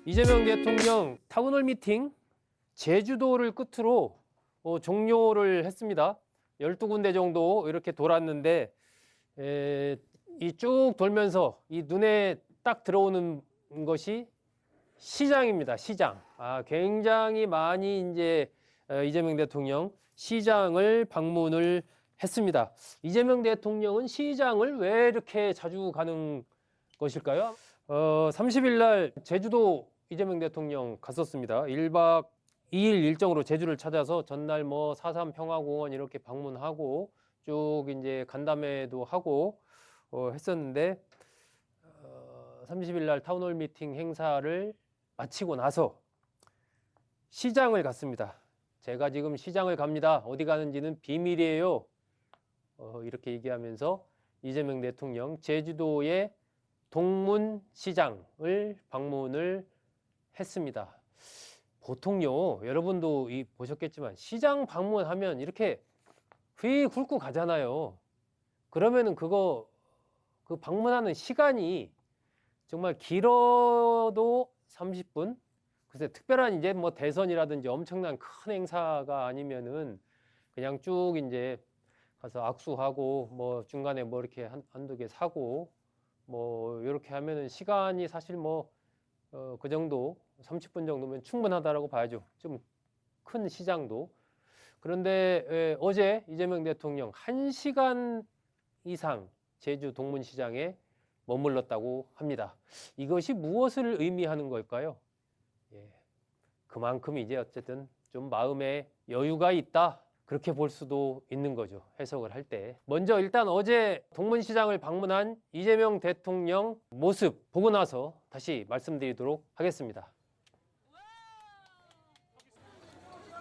이재명 대통령 타운홀 미팅 제주도를 끝으로 종료를 했습니다. 12군데 정도 이렇게 돌았는데 이 쭉 돌면서 이 눈에 딱 들어오는 것이 시장입니다. 시장. 굉장히 많이 이제 이재명 대통령 시장을 방문을 했습니다. 이재명 대통령은 시장을 왜 이렇게 자주 가는 것일까요? 30일 날 제주도 이재명 대통령 갔었습니다. 1박 2일 일정으로 제주를 찾아서 전날 뭐 4.3 평화공원 이렇게 방문하고 쭉 이제 간담회도 하고 했었는데 30일 날 타운홀 미팅 행사를 마치고 나서 시장을 갔습니다. 제가 지금 시장을 갑니다. 어디 가는지는 비밀이에요. 이렇게 얘기하면서 이재명 대통령 제주도의 동문시장을 방문을 했습니다. 보통요, 여러분도 보셨겠지만 시장 방문하면 이렇게 휘 훑고 가잖아요. 그러면은 그 방문하는 시간이 정말 길어도 30분? 글쎄, 특별한 이제 뭐 대선이라든지 엄청난 큰 행사가 아니면은 그냥 쭉 이제 가서 악수하고 뭐 중간에 뭐 이렇게 한두 개 사고 뭐 이렇게 하면은 시간이 사실 뭐 그 정도 30분 정도면 충분하다라고 봐야죠. 좀 큰 시장도. 그런데 어제 이재명 대통령 1시간 이상 제주 동문시장에 머물렀다고 합니다. 이것이 무엇을 의미하는 걸까요? 예, 그만큼 이제 어쨌든 좀 마음에 여유가 있다. 그렇게 볼 수도 있는 거죠. 해석을 할 때. 먼저 일단 어제 동문시장을 방문한 이재명 대통령 모습 보고 나서 다시 말씀드리도록 하겠습니다.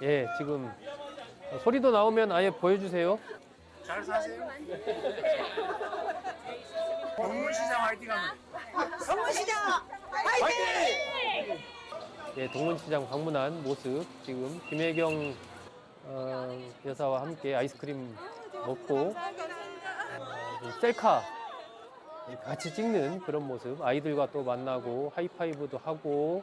예, 지금 소리도 나오면 아예 보여주세요. 잘 사세요. 동문시장 화이팅 하면. 동문시장 화이팅! 예, 동문시장 방문한 모습 지금 김혜경 여사와 함께 아이스크림 먹고 셀카 같이 찍는 그런 모습, 아이들과 또 만나고 하이파이브도 하고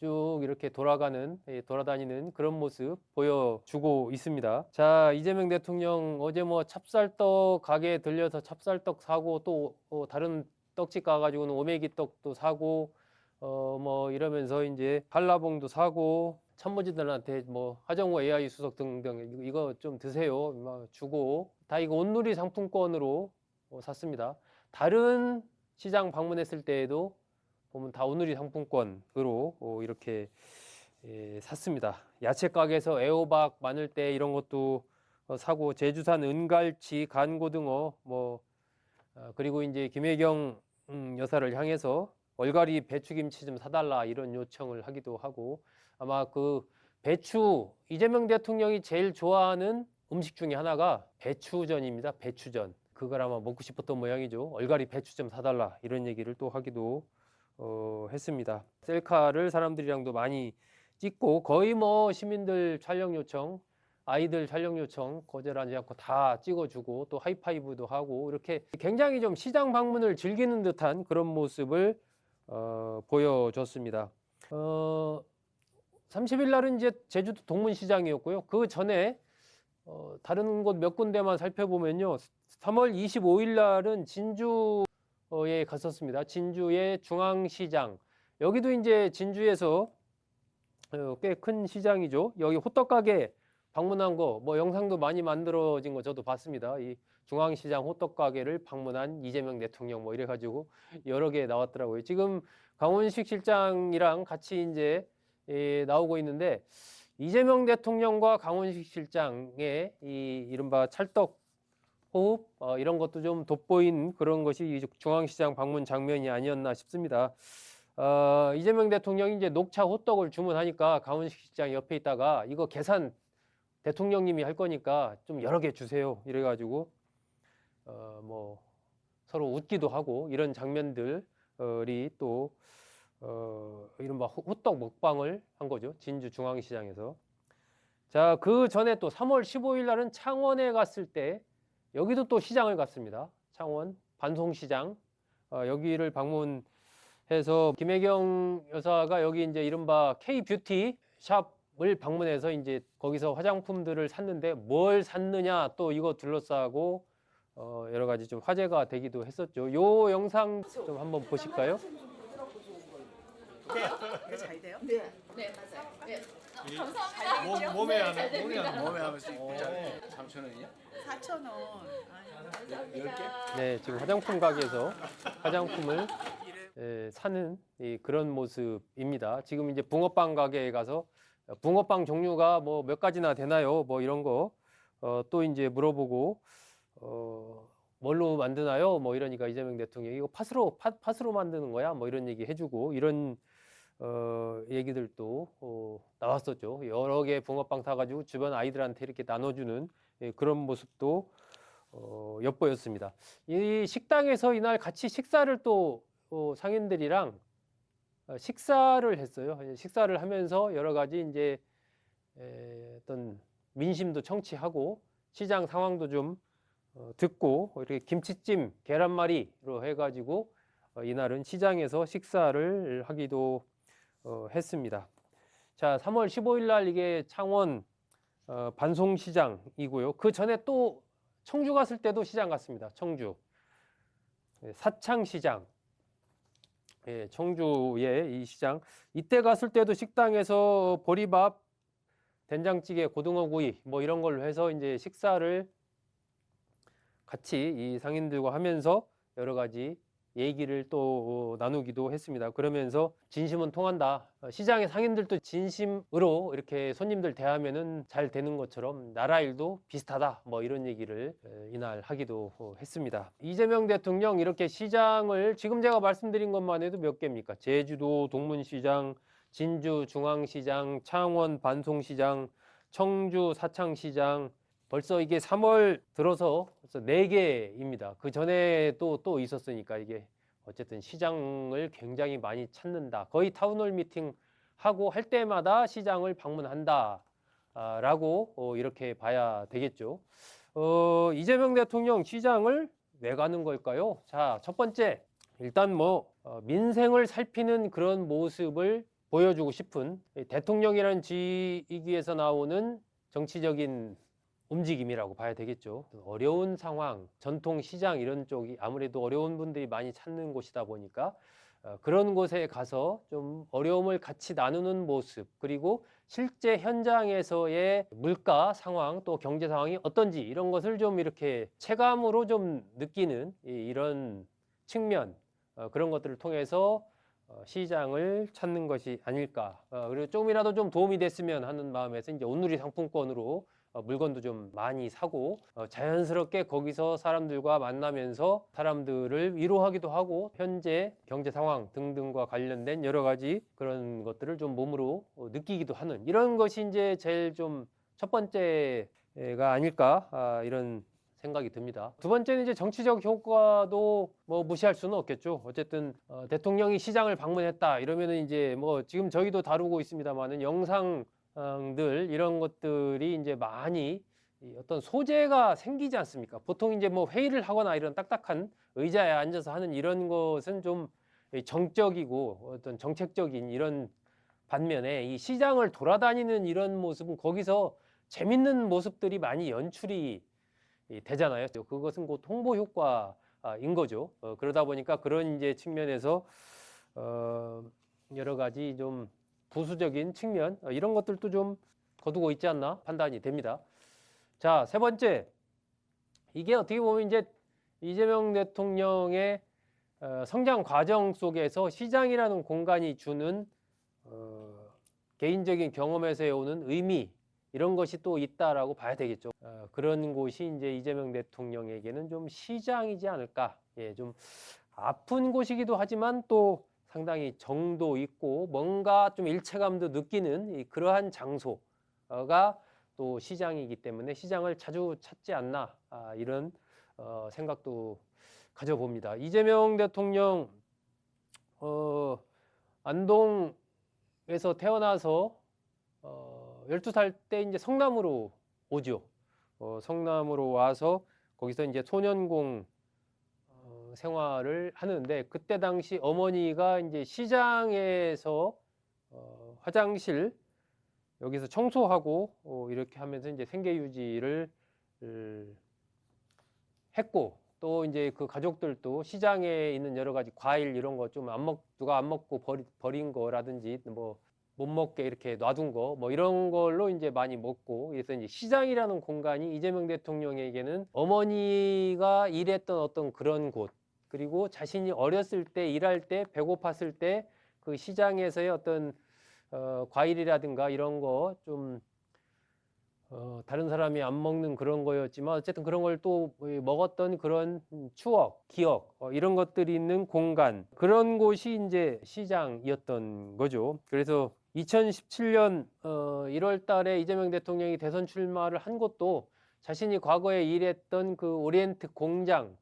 쭉 이렇게 돌아다니는 그런 모습 보여주고 있습니다. 자, 이재명 대통령 어제 뭐 찹쌀떡 가게에 들려서 찹쌀떡 사고 또 다른 떡집 가가지고는 오메기 떡도 사고 뭐 이러면서 이제 한라봉도 사고 참모진들한테 뭐 하정우 AI 수석 등등 이거 좀 드세요 막 주고 다 이거 온누리 상품권으로 샀습니다. 다른 시장 방문했을 때에도 보면 다 온누리 상품권으로 이렇게 샀습니다. 야채 가게에서 애호박, 마늘대 이런 것도 사고 제주산 은갈치, 간고등어 뭐 그리고 이제 김혜경 여사를 향해서 얼갈이 배추김치 좀 사달라 이런 요청을 하기도 하고 아마 그 배추 이재명 대통령이 제일 좋아하는 음식 중에 하나가 배추전입니다. 배추전. 그걸 아마 먹고 싶었던 모양이죠. 얼갈이 배추 좀 사달라 이런 얘기를 또 하기도 했습니다. 셀카를 사람들이랑도 많이 찍고 거의 뭐 시민들 촬영 요청, 아이들 촬영 요청 거절하지 않고 다 찍어주고 또 하이파이브도 하고 이렇게 굉장히 좀 시장 방문을 즐기는 듯한 그런 모습을 보여줬습니다. 30일 날은 이제 제주도 동문시장이었고요. 그 전에 다른 곳 몇 군데만 살펴보면요. 3월 25일 날은 진주에 갔었습니다. 진주의 중앙시장. 여기도 이제 진주에서 꽤 큰 시장이죠. 여기 호떡가게 방문한 거, 뭐 영상도 많이 만들어진 거 저도 봤습니다. 이 중앙시장 호떡가게를 방문한 이재명 대통령 뭐 이래가지고 여러 개 나왔더라고요. 지금 강원식 실장이랑 같이 이제 나오고 있는데 이재명 대통령과 강원식 실장의 이 이른바 찰떡 호흡 이런 것도 좀 돋보인 그런 것이 이 중앙시장 방문 장면이 아니었나 싶습니다. 이재명 대통령이 이제 녹차 호떡을 주문하니까 강원식 실장 옆에 있다가 이거 계산 대통령님이 할 거니까 좀 여러 개 주세요. 이래가지고 뭐 서로 웃기도 하고 이런 장면들이 또 이른바 호떡 먹방을 한 거죠. 진주 중앙시장에서. 자, 그 전에 또 3월 15일 날은 창원에 갔을 때 여기도 또 시장을 갔습니다. 창원 반송시장 여기를 방문했는데 해서 김혜경 여사가 여기 이제 이른바 K-뷰티 샵을 방문해서 이제 거기서 화장품들을 샀는데 뭘 샀느냐 또 이거 둘러싸고 여러 가지 좀 화제가 되기도 했었죠. 요 영상 좀 한번 보실까요? 이게 잘 돼요? 네, 맞아요. 네. 감사합니다. 몸에 하면서 3,000원이야? 4,000원. 10개? 네, 지금 화장품 가게에서 화장품을 사는 그런 모습입니다. 지금 이제 붕어빵 가게에 가서 붕어빵 종류가 뭐 몇 가지나 되나요? 뭐 이런 거 또 이제 물어보고 뭘로 만드나요? 뭐 이러니까 이재명 대통령이 이거 팥으로 만드는 거야? 뭐 이런 얘기 해주고 이런 얘기들도 나왔었죠. 여러 개 붕어빵 사가지고 주변 아이들한테 이렇게 나눠주는 그런 모습도 엿보였습니다. 이 식당에서 이날 같이 식사를 또 상인들이랑 식사를 했어요. 식사를 하면서 여러 가지 이제 어떤 민심도 청취하고 시장 상황도 좀 듣고 이렇게 김치찜, 계란말이로 해가지고 이날은 시장에서 식사를 하기도 했습니다. 자, 3월 15일 날 이게 창원 반송시장이고요. 그 전에 또 청주 갔을 때도 시장 갔습니다. 청주 사창시장, 청주의 이 시장. 이때 갔을 때도 식당에서 보리밥, 된장찌개, 고등어구이 뭐 이런 걸로 해서 이제 식사를 같이 이 상인들과 하면서 여러 가지 얘기를 또 나누기도 했습니다. 그러면서 진심은 통한다. 시장의 상인들도 진심으로 이렇게 손님들 대하면은 잘 되는 것처럼 나라 일도 비슷하다. 뭐 이런 얘기를 이날 하기도 했습니다. 이재명 대통령 이렇게 시장을 지금 제가 말씀드린 것만 해도 몇 개입니까? 제주도 동문시장, 진주 중앙시장, 창원 반송시장, 청주 사창시장, 벌써 이게 3월 들어서 벌써 4개입니다. 그 전에 또 있었으니까 이게 어쨌든 시장을 굉장히 많이 찾는다. 거의 타운홀 미팅 하고 할 때마다 시장을 방문한다. 라고 이렇게 봐야 되겠죠. 이재명 대통령 시장을 왜 가는 걸까요? 자, 첫 번째, 일단 뭐 민생을 살피는 그런 모습을 보여주고 싶은 대통령이라는 직위에서 나오는 정치적인 움직임이라고 봐야 되겠죠. 어려운 상황, 전통 시장 이런 쪽이 아무래도 어려운 분들이 많이 찾는 곳이다 보니까 그런 곳에 가서 좀 어려움을 같이 나누는 모습, 그리고 실제 현장에서의 물가 상황 또 경제 상황이 어떤지 이런 것을 좀 이렇게 체감으로 좀 느끼는 이런 측면, 그런 것들을 통해서 시장을 찾는 것이 아닐까. 그리고 조금이라도 좀 도움이 됐으면 하는 마음에서 이제 온누리 상품권으로 물건도 좀 많이 사고 자연스럽게 거기서 사람들과 만나면서 사람들을 위로하기도 하고 현재 경제 상황 등등과 관련된 여러 가지 그런 것들을 좀 몸으로 느끼기도 하는 이런 것이 이제 제일 좀 첫 번째가 아닐까 이런 생각이 듭니다. 두 번째는 이제 정치적 효과도 뭐 무시할 수는 없겠죠. 어쨌든 대통령이 시장을 방문했다 이러면은 이제 뭐 지금 저희도 다루고 있습니다만은 영상들 이런 것들이 이제 많이 어떤 소재가 생기지 않습니까? 보통 이제 뭐 회의를 하거나 이런 딱딱한 의자에 앉아서 하는 이런 것은 좀 정적이고 어떤 정책적인 이런 반면에 이 시장을 돌아다니는 이런 모습은 거기서 재밌는 모습들이 많이 연출이 되잖아요. 그것은 곧 홍보 효과인 거죠. 그러다 보니까 그런 이제 측면에서 여러 가지 좀 부수적인 측면 이런 것들도 좀 거두고 있지 않나 판단이 됩니다. 자, 세 번째, 이게 어떻게 보면 이제 이재명 대통령의 성장 과정 속에서 시장이라는 공간이 주는 개인적인 경험에서 오는 의미 이런 것이 또 있다라고 봐야 되겠죠. 그런 곳이 이제 이재명 대통령에게는 좀 시장이지 않을까. 예, 좀 아픈 곳이기도 하지만 또 상당히 정도 있고 뭔가 좀 일체감도 느끼는 그러한 장소가 또 시장이기 때문에 시장을 자주 찾지 않나 이런 생각도 가져봅니다. 이재명 대통령 안동에서 태어나서 12살 때 이제 성남으로 오죠. 성남으로 와서 거기서 이제 소년공 생활을 하는데 그때 당시 어머니가 이제 시장에서 화장실 여기서 청소하고 이렇게 하면서 이제 생계 유지를 했고 또 이제 그 가족들도 시장에 있는 여러 가지 과일 이런 거 좀 누가 안 먹고 버린 거라든지 뭐 못 먹게 이렇게 놔둔 거 뭐 이런 걸로 이제 많이 먹고 그래서 이제 시장이라는 공간이 이재명 대통령에게는 어머니가 일했던 어떤 그런 곳 그리고 자신이 어렸을 때 일할 때 배고팠을 때 그 시장에서의 어떤 과일이라든가 이런 거 좀 다른 사람이 안 먹는 그런 거였지만 어쨌든 그런 걸 또 먹었던 그런 추억, 기억 이런 것들이 있는 공간 그런 곳이 이제 시장이었던 거죠. 그래서 2017년 1월 달에 이재명 대통령이 대선 출마를 한 것도 자신이 과거에 일했던 그 오리엔트 공장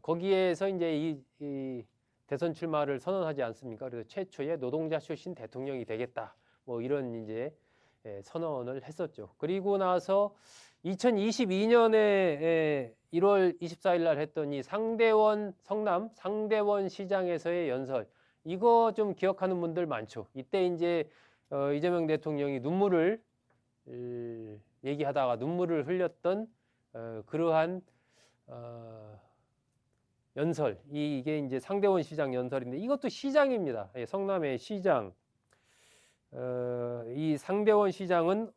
거기에서 이제 이 대선 출마를 선언하지 않습니까? 그래서 최초의 노동자 출신 대통령이 되겠다. 뭐 이런 이제 선언을 했었죠. 그리고 나서 2022년에 1월 24일 날 했던 이 상대원 성남 상대원 시장에서의 연설 이거 좀 기억하는 분들 많죠. 이때 이제 이재명 대통령이 눈물을 얘기하다가 눈물을 흘렸던 그러한 연설 이게 이제 상대원 시장 연설인데 이것도 시장입니다. 성남의 시장. 이 상대원 시장은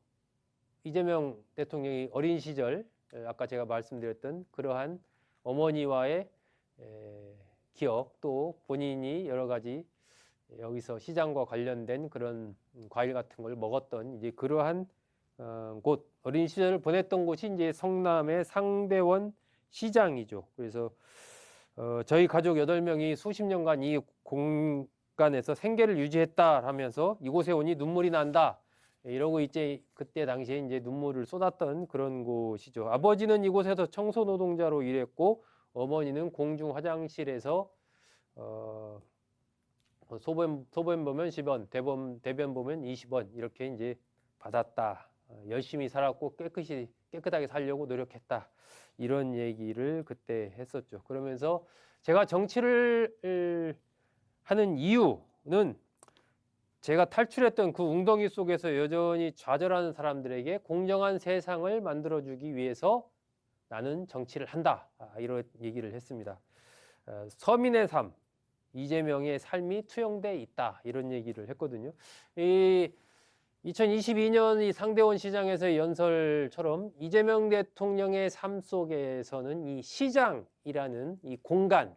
이재명 대통령이 어린 시절 아까 제가 말씀드렸던 그러한 어머니와의 기억 또 본인이 여러 가지 여기서 시장과 관련된 그런 과일 같은 걸 먹었던 이제 그러한 곳 어린 시절을 보냈던 곳이 이제 성남의 상대원 시장이죠. 그래서 저희 가족 8명이 수십 년간 이 공간에서 생계를 유지했다 하면서 이곳에 오니 눈물이 난다. 이러고 이제 그때 당시에 이제 눈물을 쏟았던 그런 곳이죠. 아버지는 이곳에서 청소 노동자로 일했고 어머니는 공중 화장실에서 소변 보면 10원, 대변 보면 20원 이렇게 이제 받았다. 열심히 살았고 깨끗하게 살려고 노력했다. 이런 얘기를 그때 했었죠. 그러면서 제가 정치를 하는 이유는 제가 탈출했던 그 웅덩이 속에서 여전히 좌절하는 사람들에게 공정한 세상을 만들어주기 위해서 나는 정치를 한다. 이런 얘기를 했습니다. 서민의 삶, 이재명의 삶이 투영돼 있다. 이런 얘기를 했거든요. 2022년 이 상대원 시장에서의 연설처럼 이재명 대통령의 삶 속에서는 이 시장이라는 이 공간,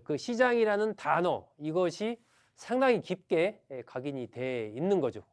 그 시장이라는 단어 이것이 상당히 깊게 각인이 돼 있는 거죠.